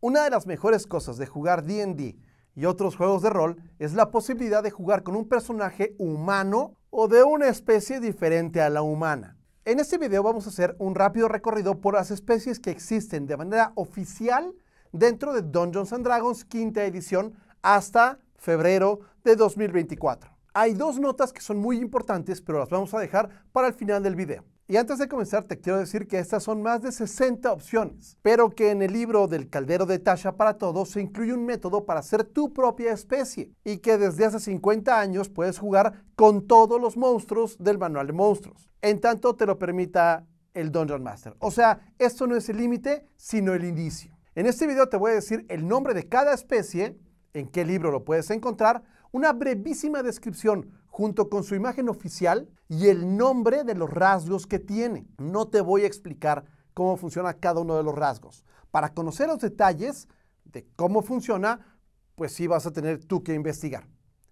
Una de las mejores cosas de jugar D&D y otros juegos de rol es la posibilidad de jugar con un personaje humano o de una especie diferente a la humana. En este video vamos a hacer un rápido recorrido por las especies que existen de manera oficial dentro de Dungeons & Dragons quinta edición hasta febrero de 2024. Hay dos notas que son muy importantes, pero las vamos a dejar para el final del video. Y antes de comenzar te quiero decir que estas son más de 60 opciones, pero que en el libro del Caldero de Tasha para Todos se incluye un método para hacer tu propia especie y que desde hace 50 años puedes jugar con todos los monstruos del manual de monstruos, en tanto te lo permita el Dungeon Master. O sea, esto no es el límite, sino el inicio. En este video te voy a decir el nombre de cada especie, en qué libro lo puedes encontrar, una brevísima descripción junto con su imagen oficial y el nombre de los rasgos que tiene. No te voy a explicar cómo funciona cada uno de los rasgos. Para conocer los detalles de cómo funciona, pues sí vas a tener tú que investigar.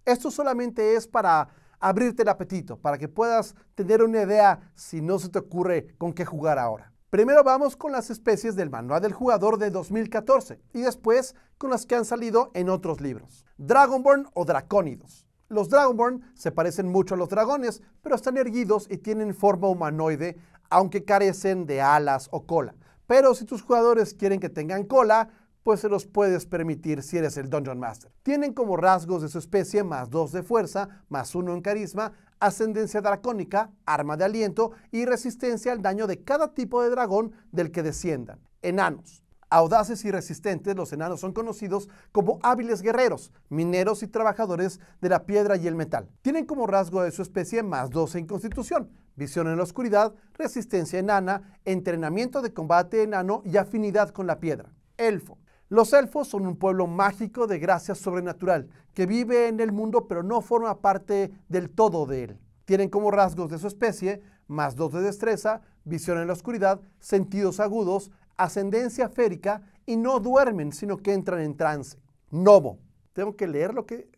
Esto solamente es para abrirte el apetito, para que puedas tener una idea si no se te ocurre con qué jugar ahora. Primero vamos con las especies del Manual del Jugador de 2014 y después con las que han salido en otros libros. Dragonborn o Dracónidos. Los Dragonborn se parecen mucho a los dragones, pero están erguidos y tienen forma humanoide, aunque carecen de alas o cola. Pero si tus jugadores quieren que tengan cola, pues se los puedes permitir si eres el Dungeon Master. Tienen como rasgos de su especie +2 de fuerza, +1 en carisma, ascendencia dracónica, arma de aliento y resistencia al daño de cada tipo de dragón del que desciendan. Enanos. Audaces y resistentes, los enanos son conocidos como hábiles guerreros, mineros y trabajadores de la piedra y el metal. Tienen como rasgo de su especie +12 en constitución, visión en la oscuridad, resistencia enana, entrenamiento de combate enano y afinidad con la piedra. Elfo. Los elfos son un pueblo mágico de gracia sobrenatural que vive en el mundo pero no forma parte del todo de él. Tienen como rasgos de su especie +2 de destreza, visión en la oscuridad, sentidos agudos, ascendencia férica y no duermen sino que entran en trance. Gnomo. Tengo que leer lo que...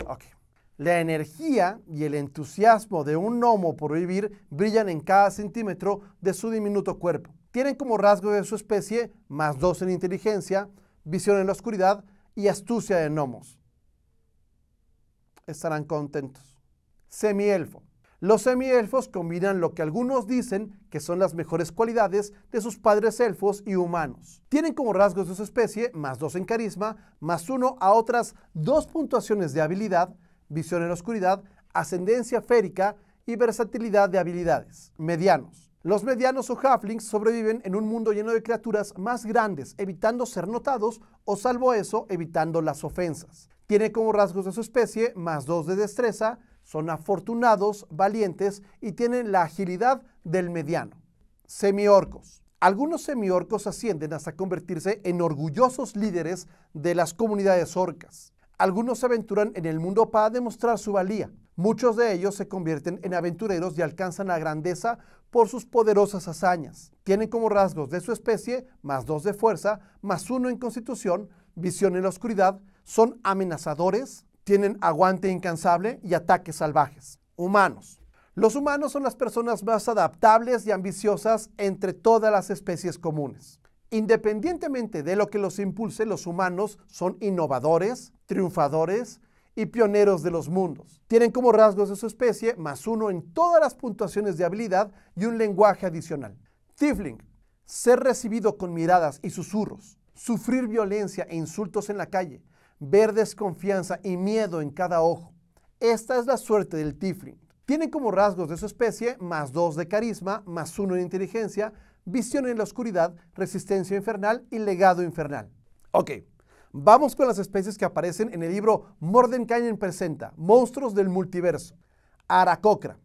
Ok. La energía y el entusiasmo de un gnomo por vivir brillan en cada centímetro de su diminuto cuerpo. Tienen como rasgo de su especie +2 en inteligencia, visión en la oscuridad y astucia de gnomos. Estarán contentos. Semielfo. Los semielfos combinan lo que algunos dicen que son las mejores cualidades de sus padres elfos y humanos. Tienen como rasgos de su especie +2 en carisma, +1 a otras 2 puntuaciones de habilidad, visión en la oscuridad, ascendencia férica y versatilidad de habilidades. Medianos. Los medianos o halflings sobreviven en un mundo lleno de criaturas más grandes, evitando ser notados o, salvo eso, evitando las ofensas. Tiene como rasgos de su especie +2 de destreza, son afortunados, valientes y tienen la agilidad del mediano. Semiorcos. Algunos semiorcos ascienden hasta convertirse en orgullosos líderes de las comunidades orcas. Algunos se aventuran en el mundo para demostrar su valía. Muchos de ellos se convierten en aventureros y alcanzan la grandeza por sus poderosas hazañas. Tienen como rasgos de su especie +2 de fuerza, +1 en constitución, visión en la oscuridad, son amenazadores, tienen aguante incansable y ataques salvajes. Humanos. Los humanos son las personas más adaptables y ambiciosas entre todas las especies comunes. Independientemente de lo que los impulse, los humanos son innovadores, triunfadores y pioneros de los mundos. Tienen como rasgos de su especie +1 en todas las puntuaciones de habilidad y un lenguaje adicional. Tiefling. Ser recibido con miradas y susurros, sufrir violencia e insultos en la calle, ver desconfianza y miedo en cada ojo. Esta es la suerte del Tiefling. Tienen como rasgos de su especie +2 de carisma, +1 en inteligencia, visión en la oscuridad, resistencia infernal y legado infernal. Ok, vamos con las especies que aparecen en el libro Mordenkainen presenta Monstruos del Multiverso. Aarakocra.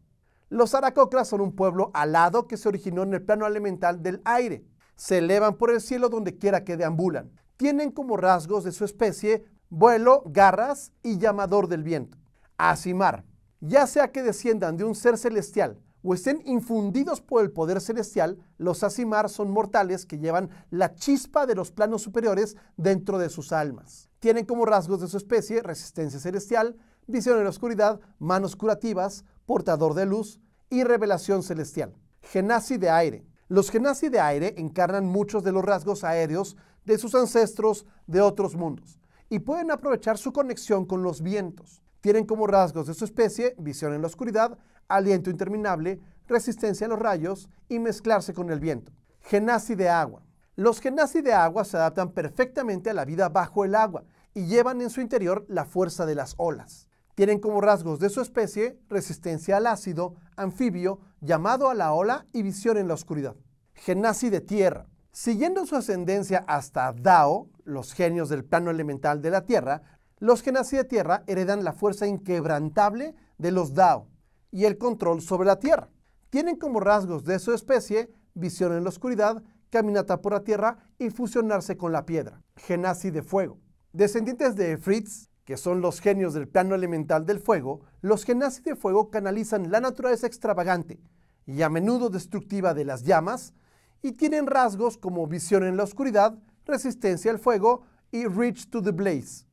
Los Aarakocra son un pueblo alado que se originó en el plano elemental del aire. Se elevan por el cielo donde quiera que deambulan. Tienen como rasgos de su especie vuelo, garras y llamador del viento. Aasimar. Ya sea que desciendan de un ser celestial o estén infundidos por el poder celestial, los Aasimar son mortales que llevan la chispa de los planos superiores dentro de sus almas. Tienen como rasgos de su especie resistencia celestial, visión en la oscuridad, manos curativas, portador de luz y revelación celestial. Genasi de aire. Los Genasi de aire encarnan muchos de los rasgos aéreos de sus ancestros de otros mundos y pueden aprovechar su conexión con los vientos. Tienen como rasgos de su especie visión en la oscuridad, aliento interminable, resistencia a los rayos y mezclarse con el viento. Genasi de agua. Los Genasi de agua se adaptan perfectamente a la vida bajo el agua y llevan en su interior la fuerza de las olas. Tienen como rasgos de su especie resistencia al ácido, anfibio, llamado a la ola y visión en la oscuridad. Genasi de tierra. Siguiendo su ascendencia hasta Dao, los genios del plano elemental de la tierra, los Genasi de tierra heredan la fuerza inquebrantable de los Dao y el control sobre la tierra. Tienen como rasgos de su especie visión en la oscuridad, caminata por la tierra y fusionarse con la piedra. Genasi de fuego. Descendientes de Efrits, que son los genios del plano elemental del fuego, los Genasi de fuego canalizan la naturaleza extravagante y a menudo destructiva de las llamas y tienen rasgos como visión en la oscuridad, resistencia al fuego y reach to the blaze,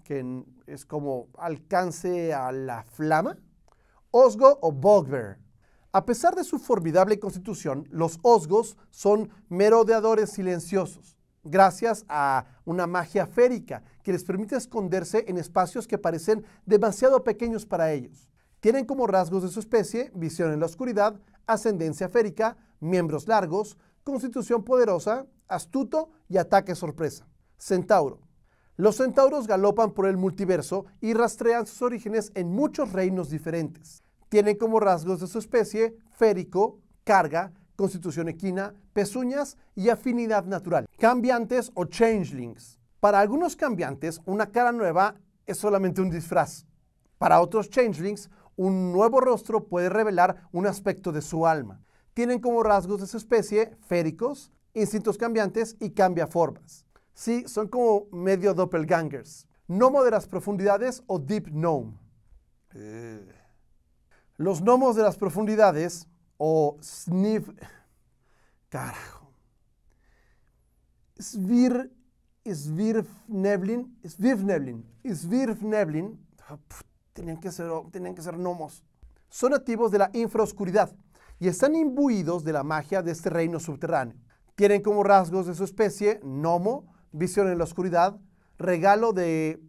que es como alcance a la flama. Osgo o Bugbear. A pesar de su formidable constitución, los Osgos son merodeadores silenciosos, gracias a una magia férica que les permite esconderse en espacios que parecen demasiado pequeños para ellos. Tienen como rasgos de su especie visión en la oscuridad, ascendencia férica, miembros largos, constitución poderosa, astuto y ataque sorpresa. Centauro. Los centauros galopan por el multiverso y rastrean sus orígenes en muchos reinos diferentes. Tienen como rasgos de su especie férico, carga, constitución equina, pezuñas y afinidad natural. Cambiantes o changelings. Para algunos cambiantes, una cara nueva es solamente un disfraz. Para otros changelings, un nuevo rostro puede revelar un aspecto de su alma. Tienen como rasgos de su especie féricos, instintos cambiantes y cambiaformas. Sí, son como medio doppelgangers. Gnomo de las profundidades o deep gnome. Los gnomos de las profundidades o Svirfneblin, tenían que ser gnomos. Son nativos de la infraoscuridad y están imbuidos de la magia de este reino subterráneo. Tienen como rasgos de su especie gnomo, visión en la oscuridad, regalo del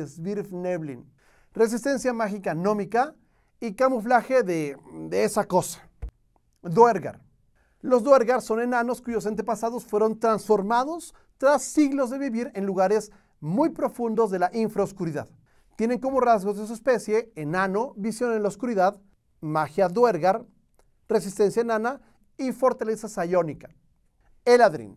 Svirfneblin, resistencia mágica gnómica y camuflaje de esa cosa. Duergar. Los Duergar son enanos cuyos antepasados fueron transformados tras siglos de vivir en lugares muy profundos de la infraoscuridad. Tienen como rasgos de su especie enano, visión en la oscuridad, magia Duergar, resistencia enana y fortaleza psiónica. Eladrin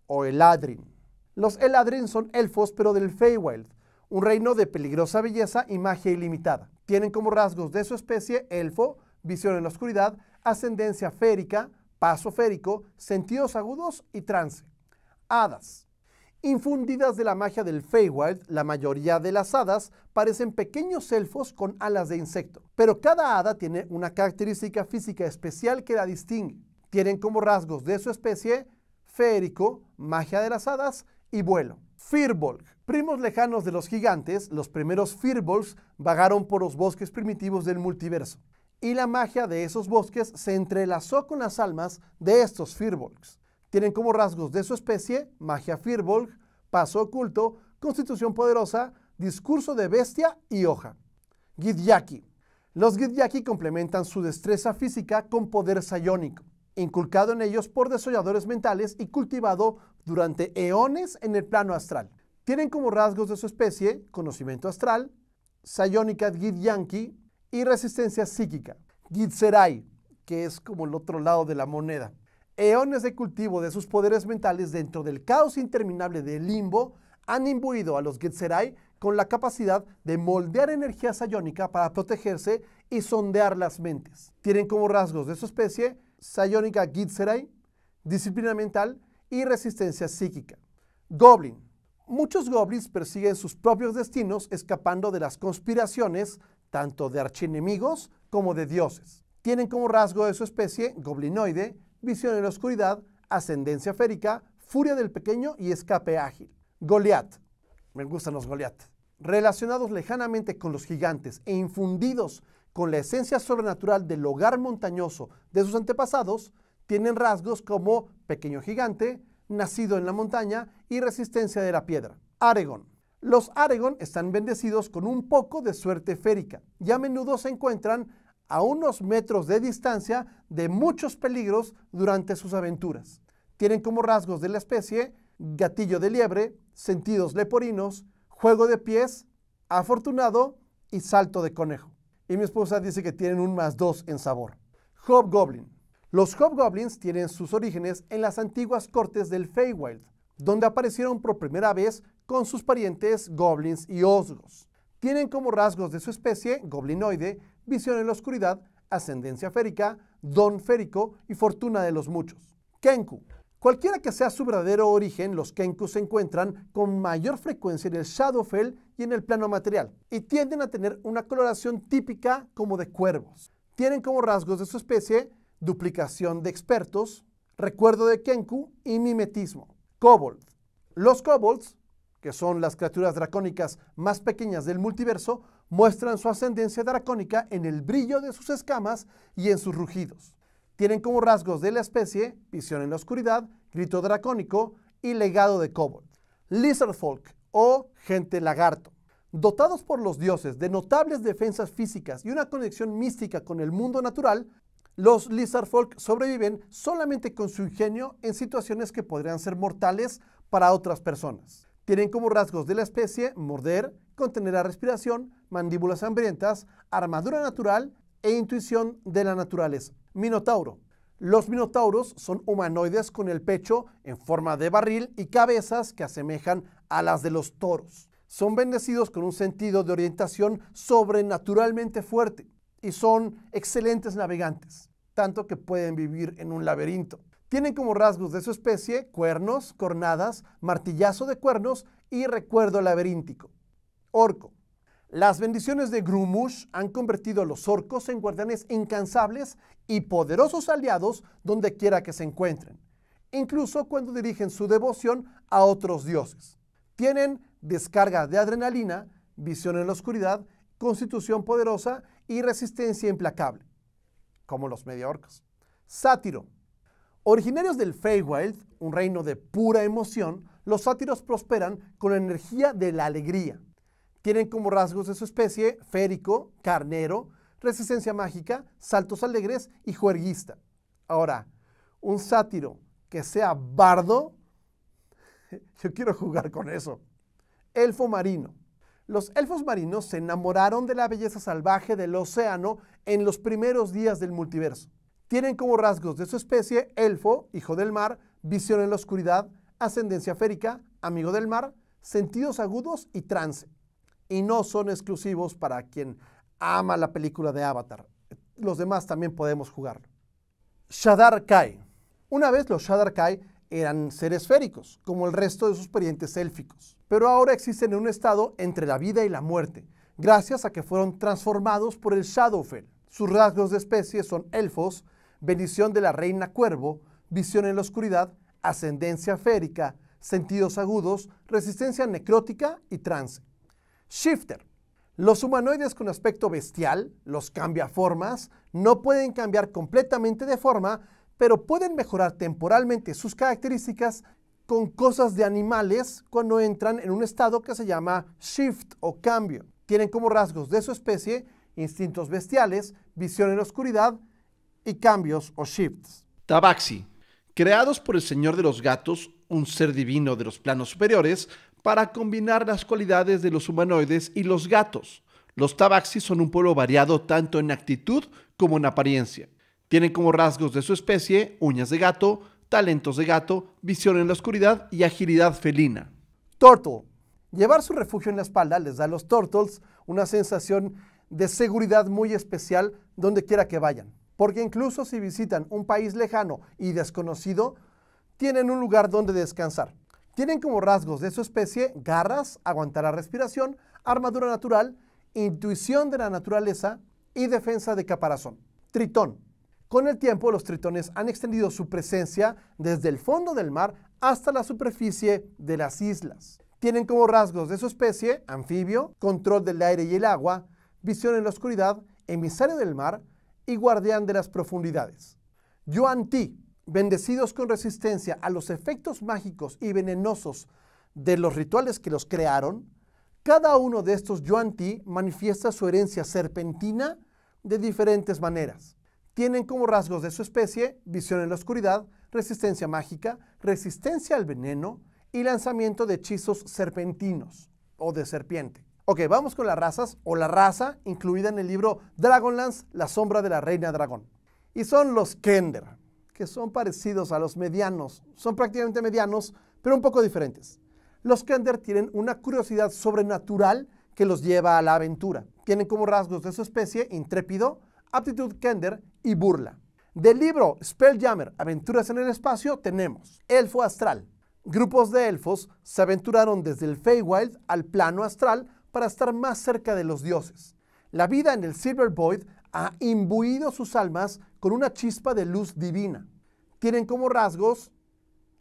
o Eladrin. Los Eladrin son elfos pero del Feywild, un reino de peligrosa belleza y magia ilimitada. Tienen como rasgos de su especie elfo, visión en la oscuridad, ascendencia férica, paso férico, sentidos agudos y trance. Hadas. Infundidas de la magia del Feywild, la mayoría de las hadas parecen pequeños elfos con alas de insecto, pero cada hada tiene una característica física especial que la distingue. Tienen como rasgos de su especie férico, magia de las hadas y vuelo. Firbolg. Primos lejanos de los gigantes, los primeros Firbolgs vagaron por los bosques primitivos del multiverso, y la magia de esos bosques se entrelazó con las almas de estos Firbolgs. Tienen como rasgos de su especie magia Firbolg, paso oculto, constitución poderosa, discurso de bestia y hoja. Githyanki. Los Githyanki complementan su destreza física con poder psiónico, inculcado en ellos por desolladores mentales y cultivado durante eones en el plano astral. Tienen como rasgos de su especie conocimiento astral, psiónica Githyanki y resistencia psíquica. Githzerai, que es como el otro lado de la moneda. Eones de cultivo de sus poderes mentales dentro del caos interminable del limbo han imbuido a los Githzerai con la capacidad de moldear energía psiónica para protegerse y sondear las mentes. Tienen como rasgos de su especie psiónica Githzerai, disciplina mental y resistencia psíquica. Goblin. Muchos goblins persiguen sus propios destinos escapando de las conspiraciones tanto de archienemigos como de dioses. Tienen como rasgo de su especie goblinoide, visión en la oscuridad, ascendencia férica, furia del pequeño y escape ágil. Goliath. Me gustan los Goliath. relacionados lejanamente con los gigantes e infundidos con la esencia sobrenatural del hogar montañoso de sus antepasados, tienen rasgos como pequeño gigante, nacido en la montaña y resistencia de la piedra. Aragorn. Los Aragorn están bendecidos con un poco de suerte férica y a menudo se encuentran a unos metros de distancia de muchos peligros durante sus aventuras. Tienen como rasgos de la especie gatillo de liebre, sentidos leporinos, juego de pies, afortunado y salto de conejo. Y mi esposa dice que tienen un +2 en sabor. Hobgoblin. Los Hobgoblins tienen sus orígenes en las antiguas cortes del Feywild, donde aparecieron por primera vez con sus parientes goblins y osgos. Tienen como rasgos de su especie goblinoide, visión en la oscuridad, ascendencia férica, don férico y fortuna de los muchos. Kenku. Cualquiera que sea su verdadero origen, los Kenku se encuentran con mayor frecuencia en el Shadowfell y en el plano material, y tienden a tener una coloración típica como de cuervos. Tienen como rasgos de su especie duplicación de expertos, recuerdo de Kenku y mimetismo. Kobold. Los kobolds, que son las criaturas dracónicas más pequeñas del multiverso, muestran su ascendencia dracónica en el brillo de sus escamas y en sus rugidos. Tienen como rasgos de la especie visión en la oscuridad, grito dracónico y legado de kobold. Lizardfolk o gente lagarto. Dotados por los dioses de notables defensas físicas y una conexión mística con el mundo natural, los Lizardfolk sobreviven solamente con su ingenio en situaciones que podrían ser mortales para otras personas. Tienen como rasgos de la especie morder, contener la respiración, mandíbulas hambrientas, armadura natural e intuición de la naturaleza. Minotauro. Los minotauros son humanoides con el pecho en forma de barril y cabezas que asemejan a las de los toros. Son bendecidos con un sentido de orientación sobrenaturalmente fuerte y son excelentes navegantes, tanto que pueden vivir en un laberinto. Tienen como rasgos de su especie cuernos, cornadas, martillazo de cuernos y recuerdo laberíntico. Orco. Las bendiciones de Grumush han convertido a los orcos en guardianes incansables y poderosos aliados donde quiera que se encuentren, incluso cuando dirigen su devoción a otros dioses. Tienen descarga de adrenalina, visión en la oscuridad, constitución poderosa y resistencia implacable, como los mediorcos. Sátiro. Originarios del Feywild, un reino de pura emoción, los sátiros prosperan con la energía de la alegría. Tienen como rasgos de su especie férico, carnero, resistencia mágica, saltos alegres y juerguista. Ahora, un sátiro que sea bardo, yo quiero jugar con eso. Elfo marino. Los elfos marinos se enamoraron de la belleza salvaje del océano en los primeros días del multiverso. Tienen como rasgos de su especie elfo, hijo del mar, visión en la oscuridad, ascendencia férica, amigo del mar, sentidos agudos y trance. Y no son exclusivos para quien ama la película de Avatar. Los demás también podemos jugarlo. Shadar Kai. Una vez los Shadar Kai eran seres féricos, como el resto de sus parientes élficos, pero ahora existen en un estado entre la vida y la muerte, gracias a que fueron transformados por el Shadowfell. Sus rasgos de especie son elfos, bendición de la reina cuervo, visión en la oscuridad, ascendencia férica, sentidos agudos, resistencia necrótica y trance. Shifter. Los humanoides con aspecto bestial, los cambiaformas, no pueden cambiar completamente de forma, pero pueden mejorar temporalmente sus características con cosas de animales cuando entran en un estado que se llama shift o cambio. Tienen como rasgos de su especie instintos bestiales, visión en la oscuridad y cambios o shifts. Tabaxi. Creados por el Señor de los Gatos, un ser divino de los planos superiores, para combinar las cualidades de los humanoides y los gatos. Los Tabaxi son un pueblo variado tanto en actitud como en apariencia. Tienen como rasgos de su especie uñas de gato, talentos de gato, visión en la oscuridad y agilidad felina. Turtle. Llevar su refugio en la espalda les da a los Turtles una sensación de seguridad muy especial donde quiera que vayan, porque incluso si visitan un país lejano y desconocido, tienen un lugar donde descansar. Tienen como rasgos de su especie garras, aguantar la respiración, armadura natural, intuición de la naturaleza y defensa de caparazón. Tritón. Con el tiempo, los tritones han extendido su presencia desde el fondo del mar hasta la superficie de las islas. Tienen como rasgos de su especie anfibio, control del aire y el agua, visión en la oscuridad, emisario del mar y guardián de las profundidades. Yuan-ti, bendecidos con resistencia a los efectos mágicos y venenosos de los rituales que los crearon, cada uno de estos Yuan-ti manifiesta su herencia serpentina de diferentes maneras. Tienen como rasgos de su especie visión en la oscuridad, resistencia mágica, resistencia al veneno y lanzamiento de hechizos serpentinos o de serpiente. Ok, vamos con las razas o la raza incluida en el libro Dragonlance, la sombra de la reina dragón. Y son los Kender, que son parecidos a los medianos. Son prácticamente medianos, pero un poco diferentes. Los Kender tienen una curiosidad sobrenatural que los lleva a la aventura. Tienen como rasgos de su especie intrépido, aptitud Kender y burla. Del libro Spelljammer, Aventuras en el Espacio, tenemos Elfo Astral. Grupos de elfos se aventuraron desde el Feywild al plano astral para estar más cerca de los dioses. La vida en el Silver Void ha imbuido sus almas con una chispa de luz divina. Tienen como rasgos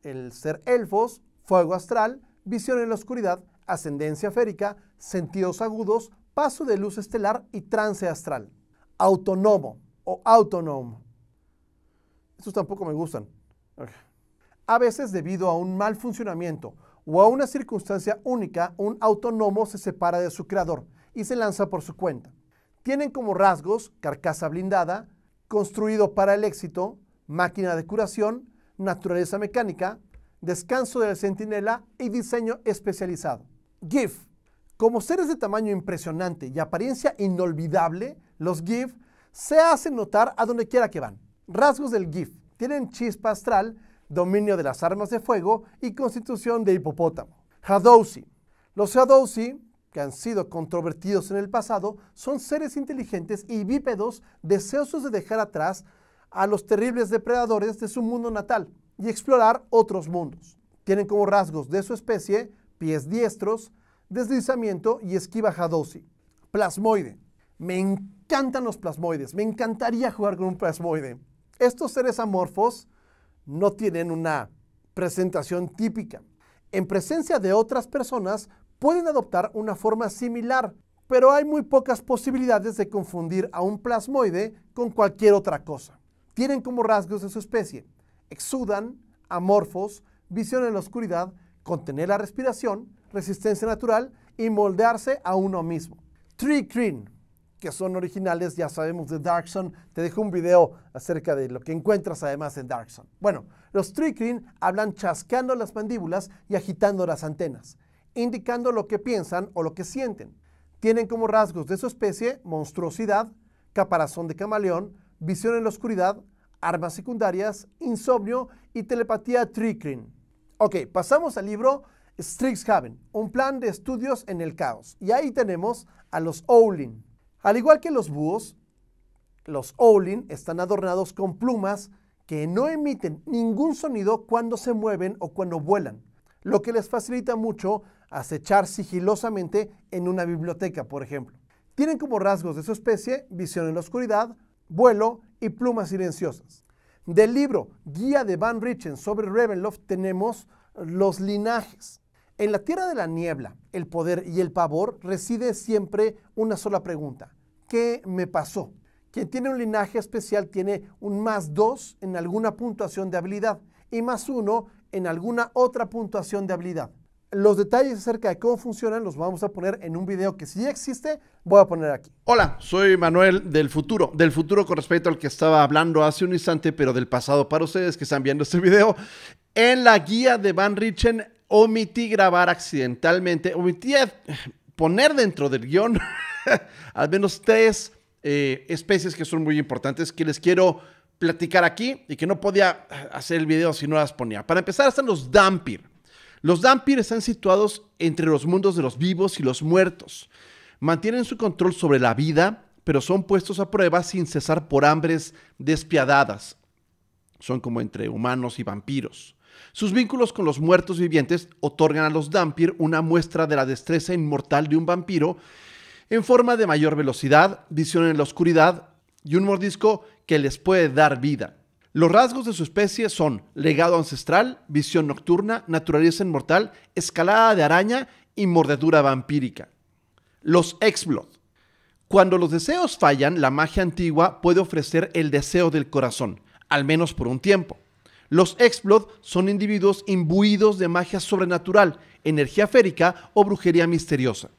el ser elfos, fuego astral, visión en la oscuridad, ascendencia férica, sentidos agudos, paso de luz estelar y trance astral. Autónomo o autónomo. Estos tampoco me gustan. Okay. A veces, debido a un mal funcionamiento o a una circunstancia única, un autónomo se separa de su creador y se lanza por su cuenta. Tienen como rasgos carcasa blindada, construido para el éxito, máquina de curación, naturaleza mecánica, descanso del centinela y diseño especializado. GIF. Como seres de tamaño impresionante y apariencia inolvidable, los GIF se hacen notar a donde quiera que van. Rasgos del GIF. Tienen chispa astral, dominio de las armas de fuego y constitución de hipopótamo. Hadouzi. Los Hadouzi, que han sido controvertidos en el pasado, son seres inteligentes y bípedos deseosos de dejar atrás a los terribles depredadores de su mundo natal y explorar otros mundos. Tienen como rasgos de su especie pies diestros, deslizamiento y esquiva Hadouzi. Plasmoide. Me encantan los plasmoides. Me encantaría jugar con un plasmoide. Estos seres amorfos no tienen una presentación típica. En presencia de otras personas pueden adoptar una forma similar, pero hay muy pocas posibilidades de confundir a un plasmoide con cualquier otra cosa. Tienen como rasgos de su especie: exudan, amorfos, visión en la oscuridad, contener la respiración, resistencia natural y moldearse a uno mismo. Tree-Kreen, que son originales, ya sabemos, de Dark Sun. Te dejo un video acerca de lo que encuentras además en Dark Sun. Bueno, los Tree-Kreen hablan chasqueando las mandíbulas y agitando las antenas, indicando lo que piensan o lo que sienten. Tienen como rasgos de su especie monstruosidad, caparazón de camaleón, visión en la oscuridad, armas secundarias, insomnio y telepatía Tree-Kreen. Ok, pasamos al libro Strixhaven, un plan de estudios en el caos. Y ahí tenemos a los Owlin. Al igual que los búhos, los Owlin están adornados con plumas que no emiten ningún sonido cuando se mueven o cuando vuelan, lo que les facilita mucho acechar sigilosamente en una biblioteca, por ejemplo. Tienen como rasgos de su especie visión en la oscuridad, vuelo y plumas silenciosas. Del libro Guía de Van Richten sobre Ravenloft tenemos los linajes. En la tierra de la niebla, el poder y el pavor reside siempre una sola pregunta: ¿qué me pasó? Quien tiene un linaje especial tiene un +2 en alguna puntuación de habilidad y +1 en alguna otra puntuación de habilidad. Los detalles acerca de cómo funcionan los vamos a poner en un video que si ya existe, voy a poner aquí. Hola, soy Manuel del futuro con respecto al que estaba hablando hace un instante, pero del pasado para ustedes que están viendo este video. En la guía de Van Richten omití grabar accidentalmente, omití poner dentro del guión al menos 3 especies que son muy importantes que les quiero platicar aquí y que no podía hacer el video si no las ponía. Para empezar están los Dhampir. Los Dhampir están situados entre los mundos de los vivos y los muertos. Mantienen su control sobre la vida, pero son puestos a prueba sin cesar por hambres despiadadas. Son como entre humanos y vampiros. Sus vínculos con los muertos vivientes otorgan a los Dhampir una muestra de la destreza inmortal de un vampiro en forma de mayor velocidad, visión en la oscuridad y un mordisco que les puede dar vida. Los rasgos de su especie son legado ancestral, visión nocturna, naturaleza inmortal, escalada de araña y mordedura vampírica. Los X-Blood. Cuando los deseos fallan, la magia antigua puede ofrecer el deseo del corazón, al menos por un tiempo. Los X-Blood son individuos imbuidos de magia sobrenatural, energía férica o brujería misteriosa.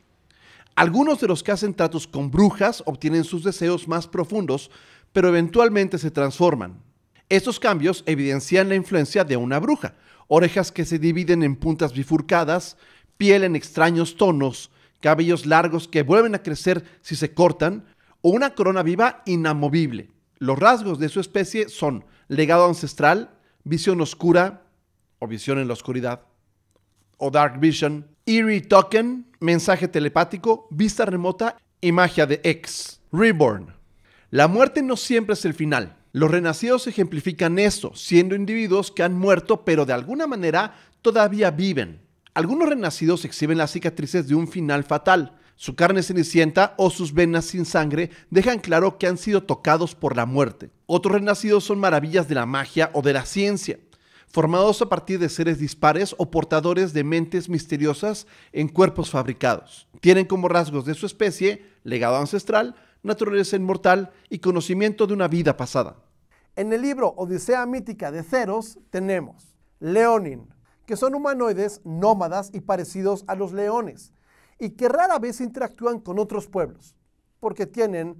Algunos de los que hacen tratos con brujas obtienen sus deseos más profundos, pero eventualmente se transforman. Estos cambios evidencian la influencia de una bruja: orejas que se dividen en puntas bifurcadas, piel en extraños tonos, cabellos largos que vuelven a crecer si se cortan, o una corona viva inamovible. Los rasgos de su especie son legado ancestral, visión oscura o visión en la oscuridad, o dark vision, eerie token, mensaje telepático, vista remota y magia de X. Reborn. La muerte no siempre es el final. Los renacidos ejemplifican esto, siendo individuos que han muerto pero de alguna manera todavía viven. Algunos renacidos exhiben las cicatrices de un final fatal. Su carne cenicienta o sus venas sin sangre dejan claro que han sido tocados por la muerte. Otros renacidos son maravillas de la magia o de la ciencia, formados a partir de seres dispares o portadores de mentes misteriosas en cuerpos fabricados. Tienen como rasgos de su especie legado ancestral, naturaleza inmortal y conocimiento de una vida pasada. En el libro Odisea Mítica de Ceros tenemos Leonin, que son humanoides nómadas y parecidos a los leones, y que rara vez interactúan con otros pueblos, porque tienen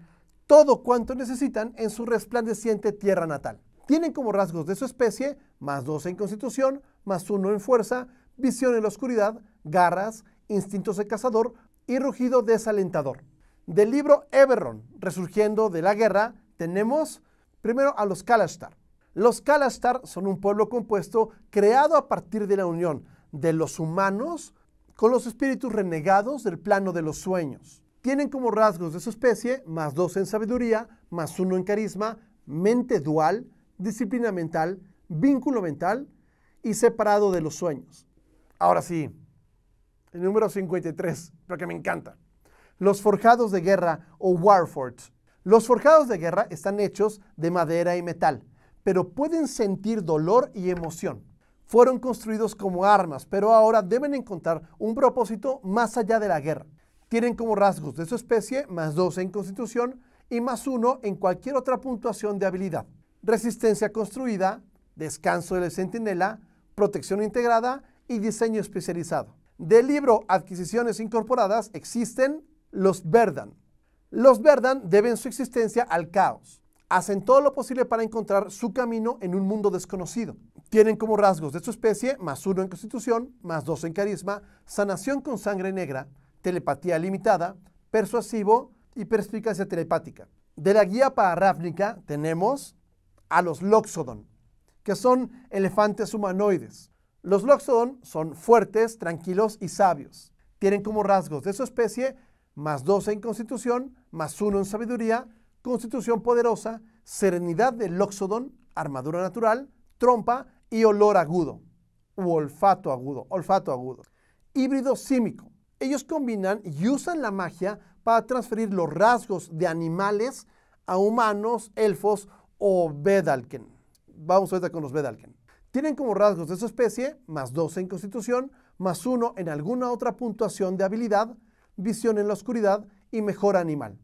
todo cuanto necesitan en su resplandeciente tierra natal. Tienen como rasgos de su especie +2 en constitución, +1 en fuerza, visión en la oscuridad, garras, instintos de cazador y rugido desalentador. Del libro Eberron, resurgiendo de la guerra, tenemos primero a los Kalashtar. Los Kalashtar son un pueblo compuesto creado a partir de la unión de los humanos con los espíritus renegados del plano de los sueños. Tienen como rasgos de su especie +2 en sabiduría, +1 en carisma, mente dual, disciplina mental, vínculo mental y separado de los sueños. Ahora sí, el número 53, porque me encanta. Los forjados de guerra o Warforged. Los forjados de guerra están hechos de madera y metal, pero pueden sentir dolor y emoción. Fueron construidos como armas, pero ahora deben encontrar un propósito más allá de la guerra. Tienen como rasgos de su especie +2 en constitución y +1 en cualquier otra puntuación de habilidad. Resistencia construida, descanso del centinela, protección integrada y diseño especializado. Del libro Adquisiciones Incorporadas existen los Verdan. Los Verdan deben su existencia al caos. Hacen todo lo posible para encontrar su camino en un mundo desconocido. Tienen como rasgos de su especie +1 en constitución, +2 en carisma, sanación con sangre negra, telepatía limitada, persuasivo y perspicacia telepática. De la guía para Ravnica tenemos a los Loxodon, que son elefantes humanoides. Los Loxodon son fuertes, tranquilos y sabios. Tienen como rasgos de su especie +2 en constitución, +1 en sabiduría, constitución poderosa, serenidad de Loxodon, armadura natural, trompa y olor agudo, u olfato agudo. Híbrido símico. Ellos combinan y usan la magia para transferir los rasgos de animales a humanos, elfos o Vedalken. Vamos ahorita con los Vedalken. Tienen como rasgos de su especie +2 en constitución, +1 en alguna otra puntuación de habilidad, visión en la oscuridad y mejora animal.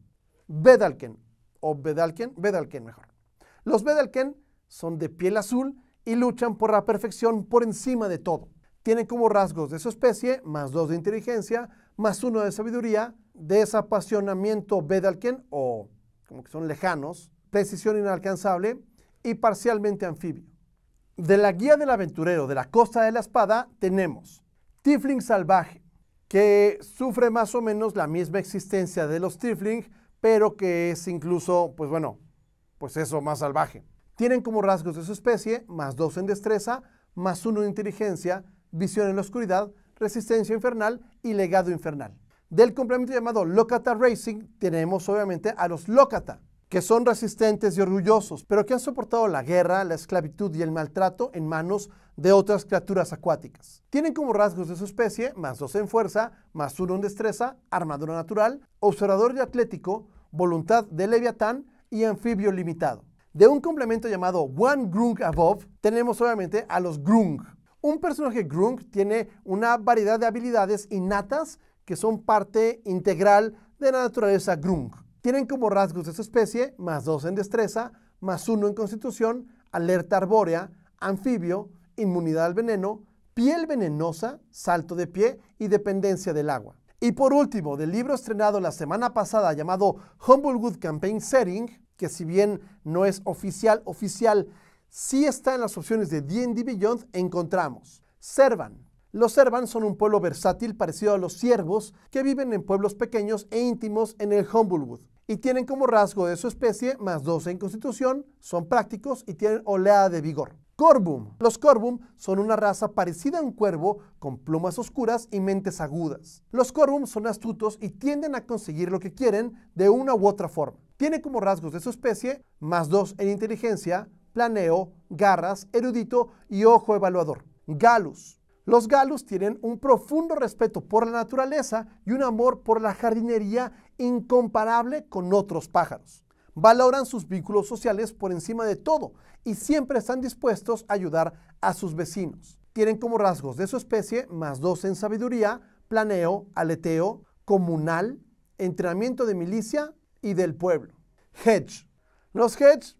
Vedalken o Vedalken mejor. Los Vedalken son de piel azul y luchan por la perfección por encima de todo. Tienen como rasgos de su especie +2 de inteligencia, +1 de sabiduría, desapasionamiento Vedalken o como que son lejanos, precisión inalcanzable y parcialmente anfibio. De la guía del aventurero de la Costa de la Espada tenemos Tiefling salvaje, que sufre más o menos la misma existencia de los Tiefling, pero que es incluso, pues eso, más salvaje. Tienen como rasgos de su especie +2 en destreza, +1 en inteligencia, visión en la oscuridad, resistencia infernal y legado infernal. Del complemento llamado Lokata Racing tenemos obviamente a los Lokata, que son resistentes y orgullosos, pero que han soportado la guerra, la esclavitud y el maltrato en manos de otras criaturas acuáticas. Tienen como rasgos de su especie +2 en fuerza, +1 en destreza, armadura natural, observador y atlético, voluntad de leviatán y anfibio limitado. De un complemento llamado One Grung Above, tenemos obviamente a los Grung. Un personaje Grung tiene una variedad de habilidades innatas que son parte integral de la naturaleza Grung. Tienen como rasgos de su especie +2 en destreza, +1 en constitución, alerta arbórea, anfibio, inmunidad al veneno, piel venenosa, salto de pie y dependencia del agua. Y por último, del libro estrenado la semana pasada llamado Humblewood Campaign Setting, que si bien no es oficial, sí está en las opciones de D&D Beyond, encontramos Servan. Los Servan son un pueblo versátil parecido a los ciervos que viven en pueblos pequeños e íntimos en el Humblewood y tienen como rasgo de su especie +2 en constitución, son prácticos y tienen oleada de vigor. Corbum. Los Corbum son una raza parecida a un cuervo con plumas oscuras y mentes agudas. Los Corbum son astutos y tienden a conseguir lo que quieren de una u otra forma. Tiene como rasgos de su especie +2 en inteligencia, planeo, garras, erudito y ojo evaluador. Galus. Los Galus tienen un profundo respeto por la naturaleza y un amor por la jardinería incomparable con otros pájaros. Valoran sus vínculos sociales por encima de todo y siempre están dispuestos a ayudar a sus vecinos. Tienen como rasgos de su especie +2 en sabiduría, planeo, aleteo, comunal, entrenamiento de milicia y del pueblo. Hedge. Los Hedge,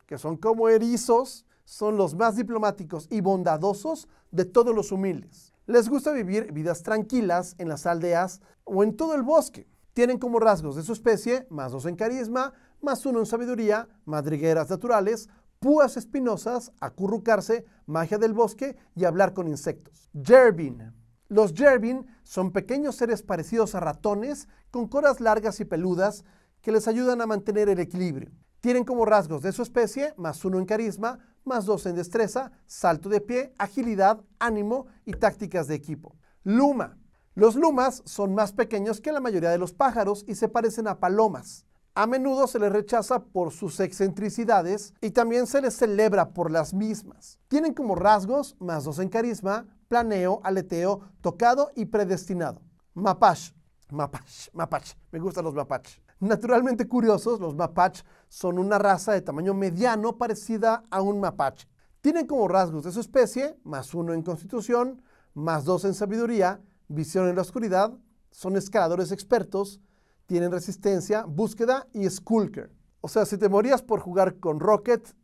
que son como erizos, son los más diplomáticos y bondadosos de todos los humildes. Les gusta vivir vidas tranquilas en las aldeas o en todo el bosque. Tienen como rasgos de su especie +2 en carisma, +1 en sabiduría, madrigueras naturales, púas espinosas, acurrucarse, magia del bosque y hablar con insectos. Jerbin. Los Jerbin son pequeños seres parecidos a ratones con colas largas y peludas que les ayudan a mantener el equilibrio. Tienen como rasgos de su especie +1 en carisma, +2 en destreza, salto de pie, agilidad, ánimo y tácticas de equipo. Luma. Los lumas son más pequeños que la mayoría de los pájaros y se parecen a palomas. A menudo se les rechaza por sus excentricidades y también se les celebra por las mismas. Tienen como rasgos +2 en carisma, planeo, aleteo, tocado y predestinado. Mapache. Me gustan los Mapache. Naturalmente curiosos, los Mapache son una raza de tamaño mediano parecida a un mapache. Tienen como rasgos de su especie +1 en constitución, +2 en sabiduría, visión en la oscuridad, son escaladores expertos, tienen resistencia, búsqueda y skulker. O sea, si te morías por jugar con Rocket,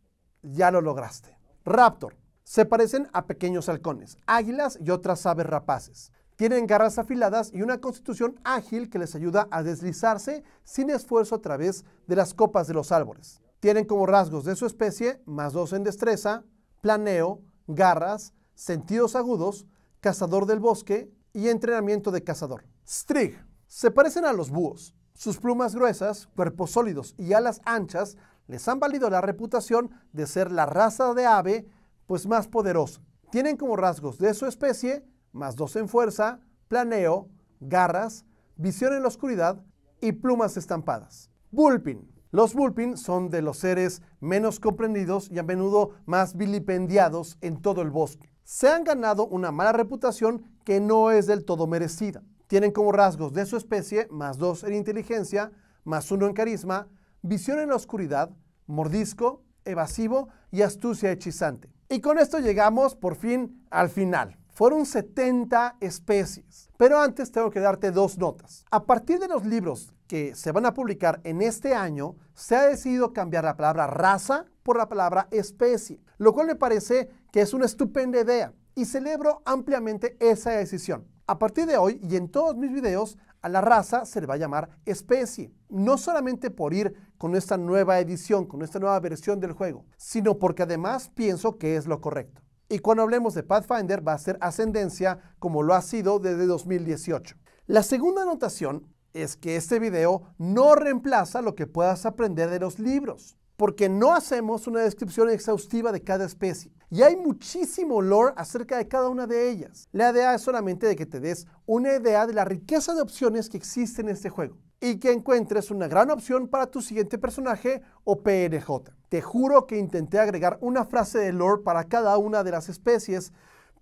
ya lo lograste. Raptor. Se parecen a pequeños halcones, águilas y otras aves rapaces. Tienen garras afiladas y una constitución ágil que les ayuda a deslizarse sin esfuerzo a través de las copas de los árboles. Tienen como rasgos de su especie +2 en destreza, planeo, garras, sentidos agudos, cazador del bosque y entrenamiento de cazador. Strigg. Se parecen a los búhos. Sus plumas gruesas, cuerpos sólidos y alas anchas les han valido la reputación de ser la raza de ave pues más poderosa. Tienen como rasgos de su especie +2 en fuerza, planeo, garras, visión en la oscuridad y plumas estampadas. Vulpin. Los Vulpin son de los seres menos comprendidos y a menudo más vilipendiados en todo el bosque. Se han ganado una mala reputación que no es del todo merecida. Tienen como rasgos de su especie +2 en inteligencia, +1 en carisma, visión en la oscuridad, mordisco, evasivo y astucia hechizante. Y con esto llegamos por fin al final. Fueron 70 especies. Pero antes tengo que darte 2 notas. A partir de los libros que se van a publicar en este año, se ha decidido cambiar la palabra raza por la palabra especie, lo cual me parece que es una estupenda idea y celebro ampliamente esa decisión. A partir de hoy y en todos mis videos, a la raza se le va a llamar especie. No solamente por ir con esta nueva edición, con esta nueva versión del juego, sino porque además pienso que es lo correcto. Y cuando hablemos de Pathfinder va a ser ascendencia como lo ha sido desde 2018. La segunda anotación es que este video no reemplaza lo que puedas aprender de los libros, porque no hacemos una descripción exhaustiva de cada especie. Y hay muchísimo lore acerca de cada una de ellas. La idea es solamente de que te des una idea de la riqueza de opciones que existen en este juego y que encuentres una gran opción para tu siguiente personaje o PNJ. Te juro que intenté agregar una frase de lore para cada una de las especies,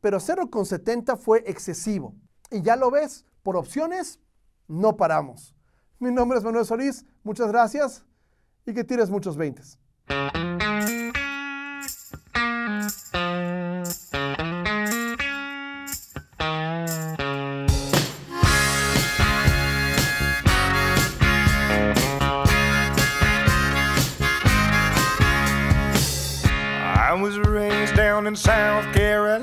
pero hacerlo con 70 fue excesivo. Y ya lo ves, por opciones, no paramos. Mi nombre es Manuel Solís, muchas gracias y que tires muchos 20s. I was raised down in South Carolina.